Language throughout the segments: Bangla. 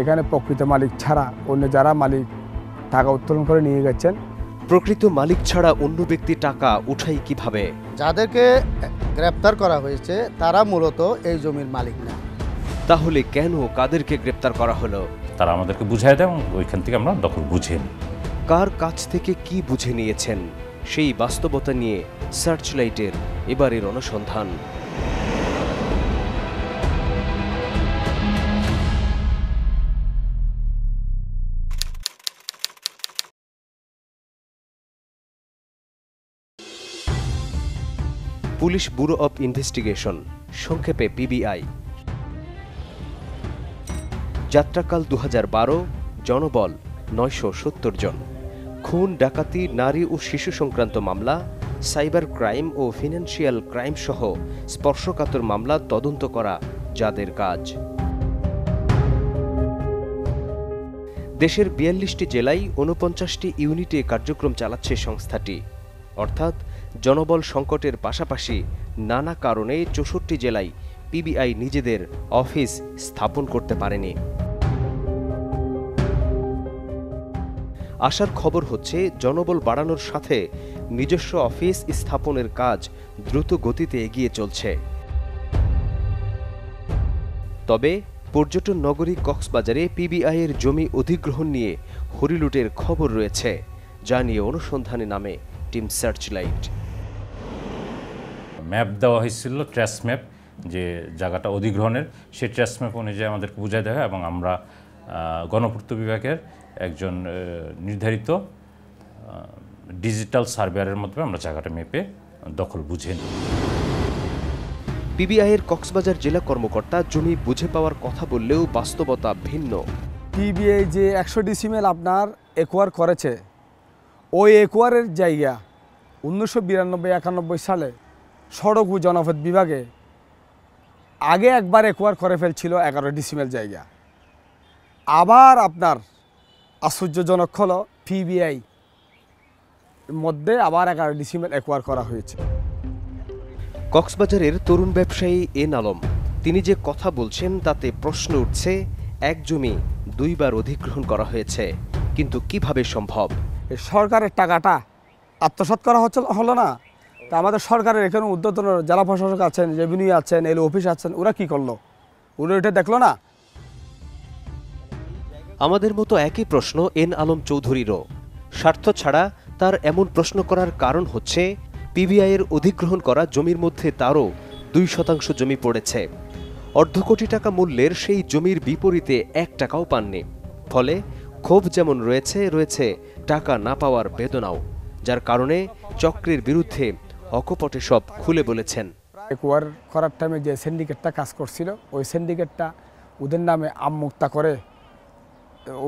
এখানে প্রকৃত মালিক ছাড়া অন্য যারা মালিক টাকা উত্তোলন করে নিয়ে গেছেন। প্রকৃত মালিক ছাড়া অন্য ব্যক্তি টাকা উঠাই কিভাবে? যাদেরকে গ্রেপ্তার করা হয়েছে তারা মূলত এই জমির মালিক না। তাহলে কেন কাদেরকে গ্রেপ্তার করা হলো? তারা আমাদেরকে বুঝাই দেয় এবং ওইখান থেকে আমরা দখল বুঝে নিই। কার কাছ থেকে কি বুঝে নিয়েছেন সেই বাস্তবতা নিয়ে সার্চলাইটের এবারের অনুসন্ধান। পুলিশ ব্যুরো অব ইনভেস্টিগেশন, সংক্ষেপে পিবিআই। যাত্রাকাল 2012, জনবল 970 জন। খুন, ডাকাতি, নারী ও শিশু সংক্রান্ত মামলা, সাইবার ক্রাইম ও ফিনান্সিয়াল ক্রাইম সহ স্পর্শকাতর মামলা তদন্ত করা যাদের কাজ। দেশের 42টি জেলায় 49টি ইউনিটে কার্যক্রম চালাচ্ছে সংস্থাটি। অর্থাৎ জনবল সংকটের পাশাপাশি নানা কারণে 64 জেলায় পিবিআই নিজেদের অফিস স্থাপন করতে পারেনি। আসার খবর হচ্ছে জনবল বাড়ানোর সাথে নিজস্ব অফিস স্থাপনের কাজ দ্রুত গতিতে এগিয়ে চলছে। তবে পর্যটন নগরী কক্সবাজারে পিবিআইয়ের জমি অধিগ্রহণ নিয়ে হরিলুটের খবর রয়েছে, যা নিয়ে অনুসন্ধানে নামে টিম সার্চলাইট। ম্যাপ দেওয়া হয়েছিল, ট্রেস ম্যাপ, যে জায়গাটা অধিগ্রহণের, সেই ট্রেস ম্যাপ অনুযায়ী আমাদেরকে বুঝাই দেওয়া হয় এবং আমরা গণপূর্ত বিভাগের একজন নির্ধারিত ডিজিটাল সার্ভেয়ারের মাধ্যমে আমরা জায়গাটা মেপে দখল বুঝে নিই। পিবিআইয়ের কক্সবাজার জেলা কর্মকর্তা জমি বুঝে পাওয়ার কথা বললেও বাস্তবতা ভিন্ন। পিবিআই যে 100 ডিসিমেল আপনার একোয়ার করেছে, ওই একোয়ারের জায়গা 1992-91 সালে সড়ক ও জনপথ বিভাগে আগে একবার একোয়ার করে ফেলছিল 11 ডিসিমেল জায়গা। আবার আপনার আশ্চর্যজনক হলো পিবিআই মধ্যে আবার 11 ডিসিমেল একোয়ার করা হয়েছে। কক্সবাজারের তরুণ ব্যবসায়ী এন আলম, তিনি যে কথা বলছেন তাতে প্রশ্ন উঠছে, এক জমি 2 বার অধিগ্রহণ করা হয়েছে, কিন্তু কিভাবে সম্ভব? সরকারের টাকাটা আত্মসাৎ করা হলো না। তা আমাদের সরকারের এখানে উদ্যোতন জেলা প্রশাসক আছেন, রেভিনিউ আছেন, এলও অফিস আছেন, ওরা কি করলো? ওরা এটা দেখলো না। আমাদের মতো একই প্রশ্ন এন আলম চৌধুরীরও। স্বার্থ ছাড়া তার এমন প্রশ্ন করার কারণ হচ্ছে পিবিআইয়ের অধিগ্রহণ করা জমির মধ্যে তারও 2% জমি পড়েছে। অর্ধ কোটি টাকা মূল্যের সেই জমির বিপরীতে 1 টাকাও পাননি। ফলে ক্ষোভ যেমন রয়েছে টাকা না পাওয়ার বেদনাও, যার কারণে চক্রের বিরুদ্ধে অকপটে সব খুলে বলেছেন। একোয়ার করার টাইমে যে সিন্ডিকেটটা কাজ করছিল, ওই সিন্ডিকেটটা ওদের নামে আমমুক্তা করে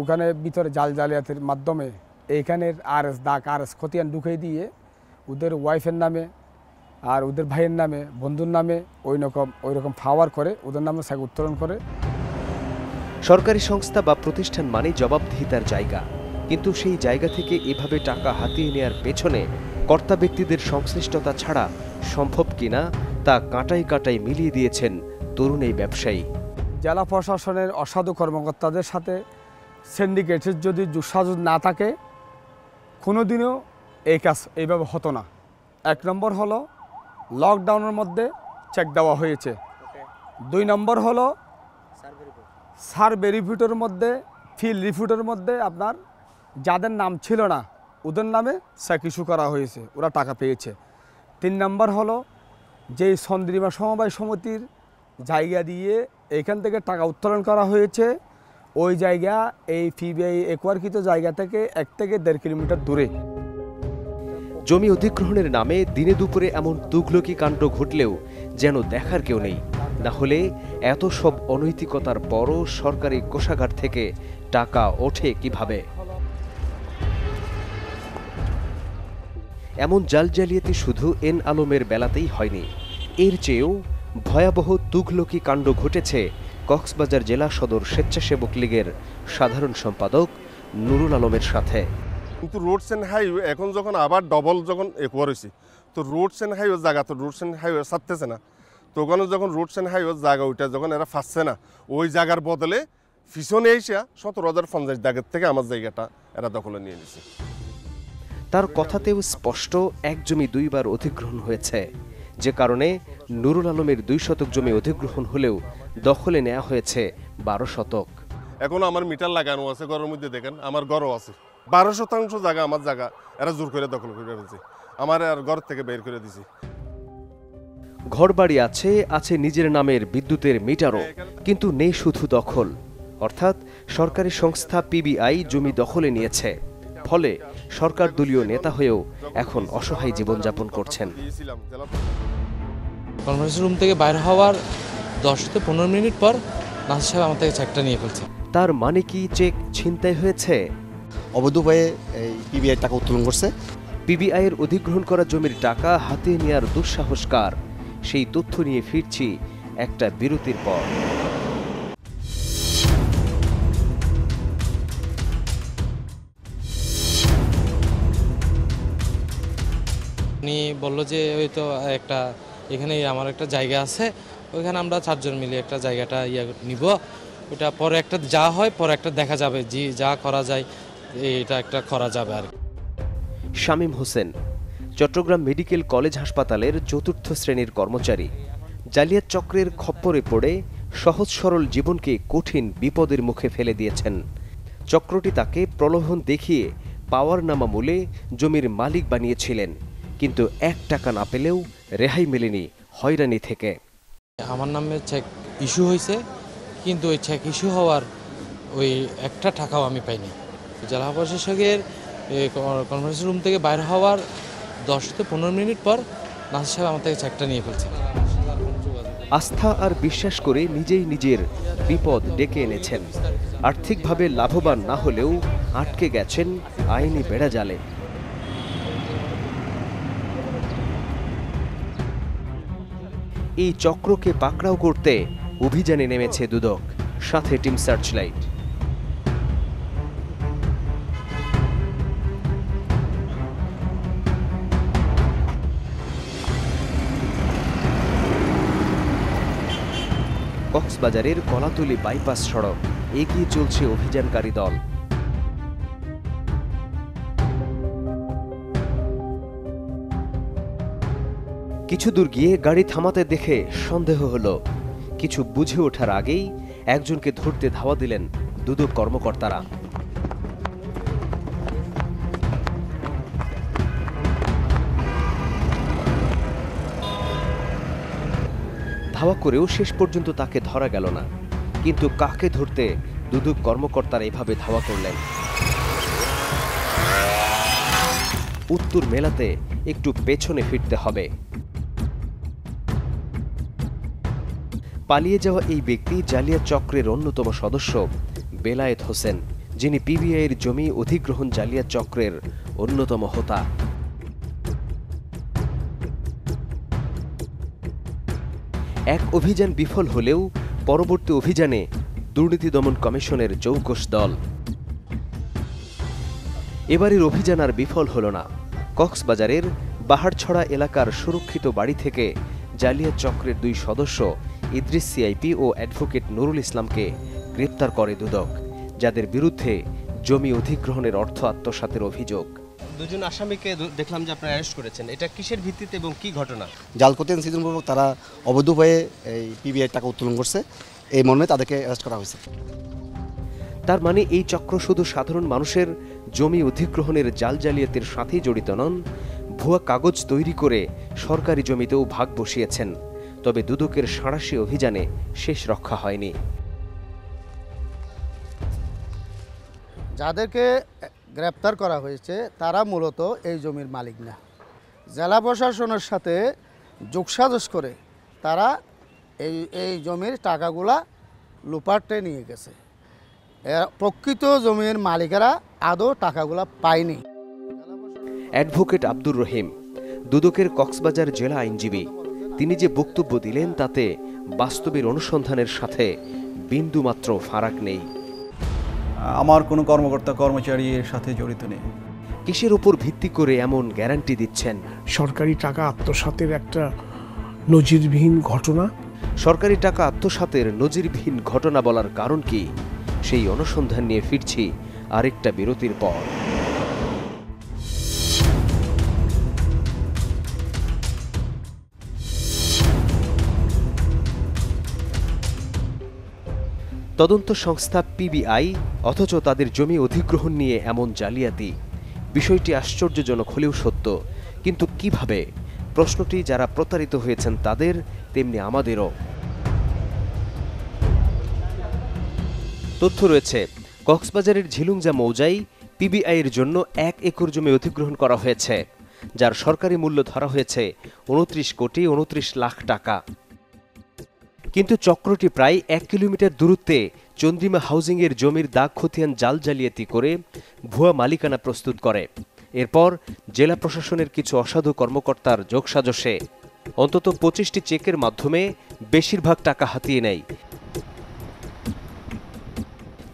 ওখানে ভিতরে জালিয়াতির মাধ্যমে এইখানের আরএস খতিয়ান ঢুকিয়ে দিয়ে ওদের ওয়াইফের নামে আর ওদের ভাইয়ের নামে, বন্ধুর নামে ওই রকম ফাওয়ার করে ওদের নামে সাইক উত্তোলন করে। সরকারি সংস্থা বা প্রতিষ্ঠান মানে জবাবদিহিতার জায়গা, কিন্তু সেই জায়গা থেকে এভাবে টাকা হাতিয়ে নেয়ার পেছনে কর্তা ব্যক্তিদের সংশ্লিষ্টতা ছাড়া সম্ভব কিনা তা কাঁটাই কাঁটাই মিলিয়ে দিয়েছেন তরুণ এই ব্যবসায়ী। জেলা প্রশাসনের অসাধু কর্মকর্তাদের সাথে সিন্ডিকেটের যদি যোগসাজশ না থাকে কোনোদিনও এই কাজ এইভাবে হতো না। 1 নম্বর হলো লকডাউনের মধ্যে চেক দেওয়া হয়েছে। 2 নম্বর হলো সার্ভে রিপোর্টের মধ্যে, ফিল্ড রিপোর্টের মধ্যে আপনার যাদের নাম ছিল না ওদের নামে চেক ইস্যু করা হয়েছে, ওরা টাকা পেয়েছে। 3 নম্বর হলো যেই চন্দ্রিমা সমবায় সমিতির জায়গা দিয়ে এখান থেকে টাকা উত্তোলন করা হয়েছে, ওই জায়গা এই পিবিআই একোয়ারকৃত জায়গা থেকে 1 থেকে 1.5 কিলোমিটার দূরে। জমি অধিগ্রহণের নামে দিনে দুপুরে এমন তুঘলকি কাণ্ড ঘটলেও যেন দেখার কেউ নেই। না হলে এত সব অনৈতিকতার পরও সরকারি কোষাগার থেকে টাকা ওঠে কিভাবে? এমন জালিয়াতি শুধু এন আলমের বেলাতেই হয়নি, এর চেয়েও ভয়াবহ তুঘলকি কাণ্ড ঘটেছে কক্সবাজার জেলা সদর স্বেচ্ছাসেবক লীগের সাধারণ সম্পাদক নুরুল আলমের সাথে। কিন্তু রোডস অ্যান্ড হাইওয়ে এখন যখন আবার ডবল যখন একোয়ার হয়েছে, তো রোডস অ্যান্ড হাইওয়ে জায়গা তো রোডস অ্যান্ড হাইওয়ে ছাড়তেছে না। তো ওখানে যখন রোডস অ্যান্ড হাইওয়ে জায়গা ওইটা যখন এরা ফাঁসছে না, ওই জায়গার বদলে পিছনে এসে 17,050 দাগের থেকে আমার জায়গাটা এরা দখলে নিয়ে নিছে। তার কথাতেও স্পষ্ট এক জমি দুইবার অধিগ্রহণ হয়েছে, যে কারণে নুরুল আলমের 2 শতক জমি অধিগ্রহণ হলেও দখলে নেওয়া হয়েছে 12 শতক। এখন আমার মিটার লাগানো আছে ঘরের মধ্যে, দেখেন আমার ঘরও আছে। 12 শতাংশ জায়গা আমার জায়গা এরা জোর করে দখল করে ফেলছে, আমার আর ঘর থেকে বের করে দিছে। ঘরবাড়ি আছে, আছে নিজের নামের বিদ্যুতের মিটারও, কিন্তু নেই শুধু দখল। অর্থাৎ সরকারি সংস্থা পিবিআই জমি দখলে নিয়েছে, ফলে সরকার দলীয় নেতা হয়েও এখন অসহায় জীবনযাপন করছেন। কনফারেন্স রুম থেকে বাইরে হওয়ার 10 থেকে 15 মিনিট পর নাসির সাহেব আমার থেকে চেকটা নিয়ে ফেলছে। তার মানে কি চেক ছিনতাই হয়েছে? অবৈধ উপায়ে এই পিবিআই টাকা উত্তোলন করছে। পিবিআইয়ের অধিগ্রহণ করা জমির টাকা হাতে নেওয়ার দুঃসাহস কার? সেই তথ্য নিয়ে ফিরছি একটা বিরতির পর। উনি বললো যে ওই তো একটা এখানে আমার একটা জায়গা আছে, ওইখানে আমরা 4 জন মিলে একটা জায়গাটা নিব, ওটা পরে একটা যা হয় পরে একটা দেখা যাবে, যে যা করা যায় এটা একটা করা যাবে আর কি। শামীম হোসেন চট্টগ্রাম মেডিকেল কলেজ হাসপাতালের 4র্থ শ্রেণীর কর্মচারী। জালিয়াত চক্রের খপ্পরে পড়ে সহজ সরল জীবনকে কঠিন বিপদের মুখে ফেলে দিয়েছেন। চক্রটি তাকে প্রলোভন দেখিয়ে পাওয়ার নামা মূলে জমির মালিক বানিয়েছিলেন, কিন্তু 1 টাকা না পেলেও রেহাই মেলেনি হয়রানি থেকে। আমার নামে চেক ইস্যু হয়েছে, কিন্তু ওই চেক ইস্যু হওয়ার ওই 1 টাকাও আমি পাইনি। জেলা প্রশাসকের কনফারেন্স রুম থেকে বাইরে হওয়ার 10 থেকে 15 মিনিট পর নাসির সাহেব আমার থেকে চেকটা নিয়ে ফেলছে। আস্থা আর বিশ্বাস করে নিজেই নিজের বিপদ ডেকে এনেছেন। আর্থিকভাবে লাভবান না হলেও আটকে গেছেন আইনি বেড়াজালে। এই চক্রকে পাকড়াও করতে অভিযানে নেমেছে দুদক, সাথে টিম সার্চলাইট। কক্সবাজারের কলাতলী বাইপাস সড়ক এগিয়ে চলছে অভিযানকারী দল। কিছু দূর গিয়ে গাড়ি থামাতে দেখে সন্দেহ হলো। কিছু বুঝে ওঠার আগেই একজনকে ধরতে ধাওয়া দিলেন দুদক কর্মকর্তারা। ধাওয়া করেও শেষ পর্যন্ত তাকে ধরা গেল না। কিন্তু কাকে ধরতে দুদক কর্মকর্তারা এভাবে ধাওয়া করলেন? উত্তর মেলাতে একটু পেছনে ফিরতে হবে। পালিয়ে যাওয়া এই ব্যক্তি জালিয়াত চক্রের অন্যতম সদস্য বেলায়েত হোসেন, যিনি পিবিআইয়ের জমি অধিগ্রহণ জালিয়াত চক্রের অন্যতম হোতা। এক অভিযান বিফল হলেও পরবর্তী অভিযানে দুর্নীতি দমন কমিশনের চৌকস দল। এবারের অভিযান আর বিফল হল না। কক্সবাজারের বাহারছড়া এলাকার সুরক্ষিত বাড়ি থেকে জালিয়াত চক্রের 2 সদস্য ইদ্রিস সিআইপি ও অ্যাডভোকেট নুরুল ইসলামকে গ্রেপ্তার করে দুদক, যাদের বিরুদ্ধে জমি অধিগ্রহণের অর্থ আত্মসাতের অভিযোগ। 2 জন আসামিকে দেখলাম যে আপনারা অ্যারেস্ট করেছেন, এটা কিসের ভিত্তিতে এবং কি ঘটনা? জালকোতেন সিজনপূর্বক তারা অবৈধ উপায়ে এই পিবিআই টাকা উত্তোলন করছে, এই মর্মে তাদেরকে অ্যারেস্ট করা হয়েছে। তার মানে এই চক্র শুধু সাধারণ মানুষের জমি অধিগ্রহণের জাল জালিয়াতির সাথেই জড়িত নন, ভুয়া কাগজ তৈরি করে সরকারি জমিতেও ভাগ বসিয়েছেন। তবে দুদকের সাঁড়াশি অভিযানে শেষ রক্ষা হয়নি। যাদেরকে গ্রেপ্তার করা হয়েছে তারা মূলত এই জমির মালিক না, জেলা প্রশাসনের সাথে যোগসাজশ করে তারা এই জমির টাকাগুলা লুপাটে নিয়ে গেছে। প্রকৃত জমির মালিকেরা আদৌ টাকাগুলা পায়নি। অ্যাডভোকেট আব্দুর রহিম দুদকের কক্সবাজার জেলা আইনজীবী। তিনি যে বক্তব্য দিলেন তাতে বাস্তবের অনুসন্ধানের সাথে বিন্দুমাত্র ফারাক নেই। আমার কোনো কর্মকর্তা কর্মচারী এর সাথে জড়িত নেই। কিসের উপর ভিত্তি করে এমন গ্যারান্টি দিচ্ছেন? সরকারি টাকা আত্মসাতের একটা নজিরবিহীন ঘটনা। সরকারি টাকা আত্মসাতের নজিরবিহীন ঘটনা বলার কারণ কি? সেই অনুসন্ধান নিয়ে ফিরছি আরেকটা বিরতির পর। তদন্ত সংস্থা পিবিআই, অথচ তাদের জমি অধিগ্রহণ নিয়ে এমন জালিয়াতি। বিষয়টি আশ্চর্যজনক হলেও সত্য, কিন্তু কিভাবে? প্রশ্নটি যারা প্রতারিত হয়েছেন তাদের, তেমনি আমাদেরও। তথ্য রয়েছে, কক্সবাজারের ঝিলুংজা মৌজায় পিবিআইয়ের জন্য 1 একর জমি অধিগ্রহণ করা হয়েছে, যার সরকারি মূল্য ধরা হয়েছে 29 কোটি 29 লাখ টাকা। কিন্তু চক্রটি প্রায় 1 কিলোমিটার দূরত্বে চন্দ্রিমা হাউজিংয়ের জমির দাগ খতিয়ান জাল জালিয়াতি করে ভুয়া মালিকানা প্রস্তুত করে। এরপর জেলা প্রশাসনের কিছু অসাধু কর্মকর্তার যোগসাজশে অন্তত 25টি চেকের মাধ্যমে বেশিরভাগ টাকা হাতিয়ে নেয়।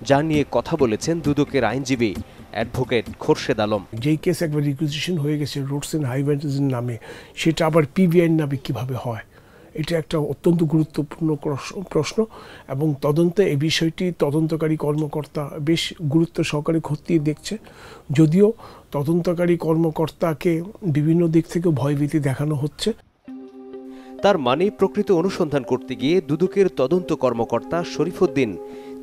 যা নিয়ে কথা বলেছেন দুদকের আইনজীবী অ্যাডভোকেট খোরশেদ আলম। যেই কেস একবার রিকুইজিশন হয়ে গেছে রোডস এন্ড হাইওয়েজের নামে, সেটা আবার পিবিআইয়ের নামে কিভাবে হয়? এটা একটা অত্যন্ত গুরুত্বপূর্ণ প্রশ্ন, এবং তদন্তে এই বিষয়টি তদন্তকারী কর্মকর্তা বেশ গুরুত্ব সহকারে খতিয়ে দেখছে। যদিও তদন্তকারী কর্মকর্তাকে বিভিন্ন দিক থেকে ভয়ভীতি দেখানো হচ্ছে। তার মানে প্রকৃত অনুসন্ধান করতে গিয়ে দুদকের তদন্ত কর্মকর্তা শরীফুদ্দিন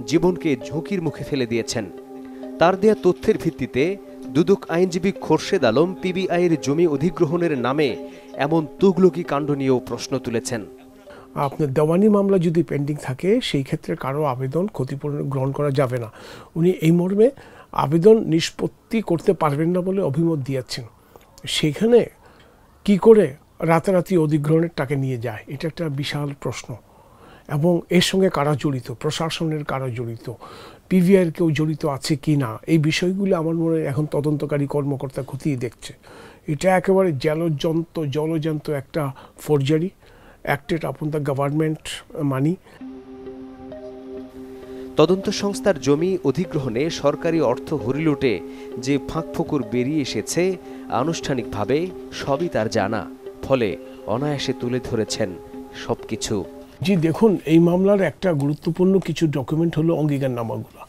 জীবনকে ঝুঁকির মুখে ফেলে দিয়েছেন। তার দেয়া তথ্যের ভিত্তিতে দুদক আইনজীবী খোরশেদ আলম পিবিআইয়ের জমি অধিগ্রহণের নামে এমন তুগলকি কাণ্ড নিয়েও প্রশ্ন তুলেছেন। আপনার দেওয়ানি মামলা যদি পেন্ডিং থাকে, সেই ক্ষেত্রে কারো আবেদন ক্ষতিপূরণ গ্রহণ করা যাবে না। উনি এই মর্মে আবেদন নিষ্পত্তি করতে পারবেন না বলে অভিমত দিয়েছেন। সেখানে কি করে রাতারাতি অধিগ্রহণের টাকা নিয়ে যায়, এটা একটা বিশাল প্রশ্ন। এবং এর সঙ্গে কারা জড়িত, প্রশাসনের কারা জড়িত, পিবিআইয়ের কেউ জড়িত আছে কি না, এই বিষয়গুলো আমার মনে হয় এখন তদন্তকারী কর্মকর্তা খতিয়ে দেখছে। এটা একেবারে জলজন্ত একটা ফোরজারি, অ্যাক্টেড আপন দ্য গভর্নমেন্ট মানি। তদন্ত সংস্থার জমি অধিগ্রহণে সরকারি অর্থ হরিলুটে যে ফাঁকফোকর বেরিয়ে এসেছে, আনুষ্ঠানিকভাবে সবই তার জানা, ফলে অনায়াসে তুলে ধরেছেন সবকিছু। জি দেখুন, এই মামলার একটা গুরুত্বপূর্ণ কিছু ডকুমেন্ট হলো অঙ্গীকারনামাগুলো,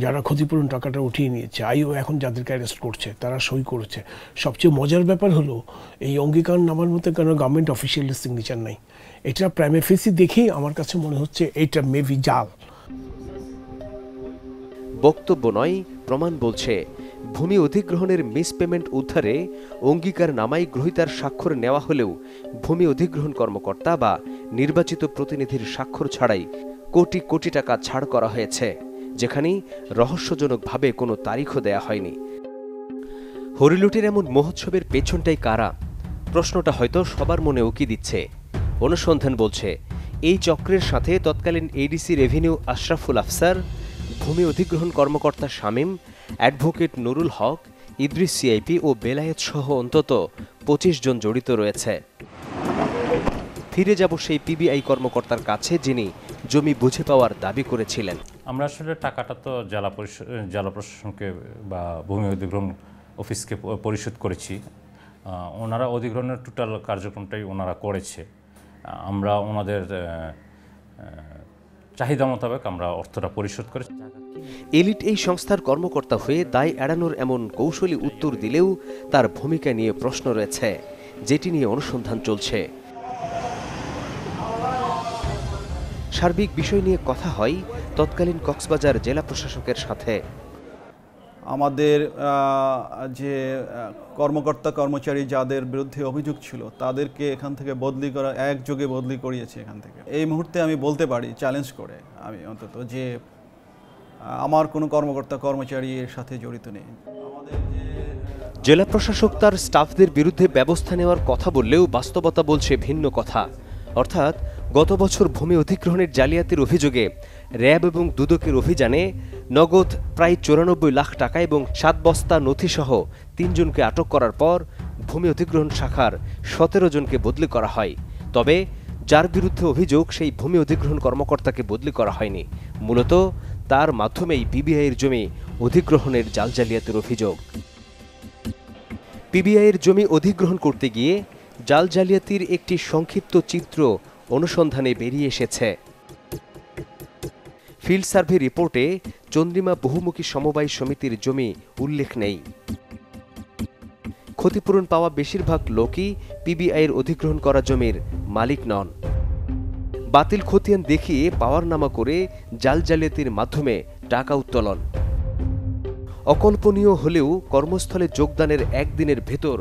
যারা ক্ষতিপূরণ টাকাটা উঠিয়ে নিয়েছে। আইও এখন যাদেরকে অ্যারেস্ট করছে তারা সই করেছে। সবচেয়ে মজার ব্যাপার হলো এই অঙ্গীকারনামার মধ্যে কোনো গভর্নমেন্ট অফিসিয়ালের সিগনেচার নাই। এটা প্রাইমে ফেসি দেখেই আমার কাছে মনে হচ্ছে এটা মেবি জাল। বক্তব্য নয়, প্রমাণ বলছে। ভূমি অধিগ্রহণের মিসপেমেন্ট উদ্ধারে অঙ্গীকার নামায় গ্রহীতার স্বাক্ষর নেওয়া হলেও ভূমি অধিগ্রহণ কর্মকর্তা বা নির্বাচিত প্রতিনিধির স্বাক্ষর ছাড়াই কোটি কোটি টাকা ছাড় করা হয়েছে, যেখানে রহস্যজনকভাবে কোনো তারিখও দেয়া হয়নি। হরিলুটের এমন মহোৎসবের পেছনটাই কারা? প্রশ্নটা হয়তো সবার মনে উকি দিচ্ছে। অনুসন্ধান বলছে এই চক্রের সাথে তৎকালীন এডিসি রেভিনিউ আশরাফুল আফসার, ভূমি অধিগ্রহণ কর্মকর্তা শামীম, অ্যাডভোকেট নুরুল হক, ইদ্রিস সিআইপি ও বেলায়েত সহ অন্তত 25 জন জড়িত রয়েছে। ফিরে যাব সেই পিবিআই কর্মকর্তার কাছে যিনি জমি বুঝে পাওয়ার দাবি করেছিলেন। আমরা আসলে টাকাটা তো জেলা প্রশাসনকে বা ভূমি অধিগ্রহণ অফিসকে পরিশোধ করেছি। ওনারা অধিগ্রহণের টোটাল কার্যক্রমটাই ওনারা করেছে। আমরা ওনাদের চাহিদা মোতাবেক আমরা অর্থটা পরিশোধ করেছি। এলিট এই সংস্থার কর্মকর্তা হয়ে দায় এড়ানোর এমন কৌশলী উত্তর দিলেও তার ভূমিকা নিয়ে প্রশ্ন রয়েছে, যেটি নিয়ে অনুসন্ধান চলছে। সার্বিক বিষয় নিয়ে কথা হয় তৎকালীন কক্সবাজার জেলা প্রশাসকের সাথে। আমাদের যে কর্মকর্তা কর্মচারী যাদের বিরুদ্ধে অভিযোগ ছিল তাদেরকে এখান থেকে বদলি করা, একযোগে বদলি করিয়েছে এখান থেকে। এই মুহূর্তে আমি বলতে পারি চ্যালেঞ্জ করে, আমি অন্তত, যে আমার কোনো কর্মকর্তা কর্মচারী এর সাথে জড়িত নেই। জেলা প্রশাসক তার স্টাফদের বিরুদ্ধে ব্যবস্থা নেওয়ার কথা বললেও বাস্তবতা বলছে ভিন্ন কথা। অর্থাৎ গত বছর ভূমি অধিগ্রহণের জালিয়াতির অভিযোগে র্যাব এবং দুদকের অভিযানে নগদ প্রায় 94 লাখ টাকা এবং 7 বস্তা নথিসহ 3 জনকে আটক করার পর ভূমি অধিগ্রহণ শাখার 17 জনকে বদলি করা হয়। তবে যার বিরুদ্ধে অভিযোগ সেই ভূমি অধিগ্রহণ কর্মকর্তাকে বদলি করা হয়নি। মূলত তার মাধ্যমেই পিবিআইয়ের জমি অধিগ্রহণের জাল জালিয়াতির অভিযোগ। পিবিআইয়ের জমি অধিগ্রহণ করতে গিয়ে জাল জালিয়াতির একটি সংক্ষিপ্ত চিত্র অনুসন্ধানে বেরিয়ে এসেছে। ফিল্ড সার্ভে রিপোর্টে চন্দ্রিমা বহুমুখী সমবায় সমিতির জমি উল্লেখ নেই। ক্ষতিপূরণ পাওয়া বেশিরভাগ লোকই পিবিআইয়ের অধিগ্রহণ করা জমির মালিক নন। বাতিল খতিয়ান দেখিয়ে পাওয়ারনামা করে জাল জালিয়াতির মাধ্যমে টাকা উত্তোলন। অকল্পনীয় হলেও কর্মস্থলে যোগদানের একদিনের ভেতর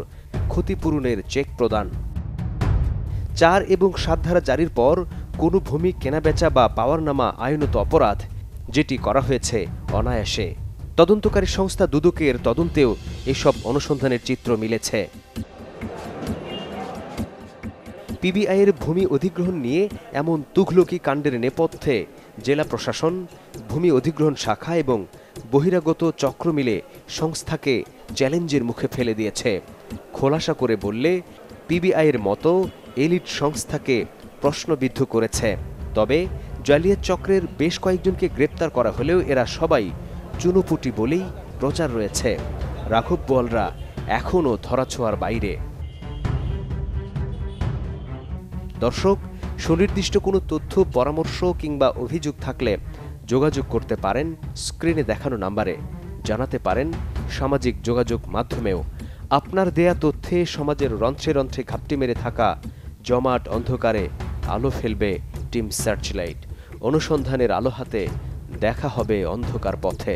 ক্ষতিপূরণের চেক প্রদান। 4 এবং 7 ধারা জারির পর কোনো ভূমি কেনাবেচা বা পাওয়ারনামা আইনত অপরাধ, যেটি করা হয়েছে অনায়াসে। তদন্তকারী সংস্থা দুদকের তদন্তেও এসব অনুসন্ধানের চিত্র মিলেছে। পিবিআইয়ের ভূমি অধিগ্রহণ নিয়ে এমন তুঘলকি কাণ্ডের নেপথ্যে জেলা প্রশাসন, ভূমি অধিগ্রহণ শাখা এবং বহিরাগত চক্র মিলে সংস্থাকে চ্যালেঞ্জের মুখে ফেলে দিয়েছে। খোলাসা করে বললে পিবিআইয়ের মতো এলিট সংস্থাকে প্রশ্নবিদ্ধ করেছে। তবে জালিয়াত চক্রের বেশ কয়েকজনকে গ্রেপ্তার করা হলেও এরা সবাই চুনোপুটি বলেই প্রচার রয়েছে। রাঘব বোয়ালরা এখনও ধরাছোঁয়ার বাইরে। দর্শক, সুনির্দিষ্ট কোনো তথ্য, পরামর্শ কিংবা অভিযোগ থাকলে যোগাযোগ করতে পারেন স্ক্রিনে দেখানো নাম্বারে। জানাতে পারেন সামাজিক যোগাযোগ মাধ্যমেও। আপনার দেয়া তথ্যে সমাজের রন্ধ্রে রন্ধ্রে ঘাপটি মেরে থাকা জমাট অন্ধকারে আলো ফেলবে টিম সার্চলাইট। অনুসন্ধানের আলো হাতে দেখা হবে অন্ধকার পথে।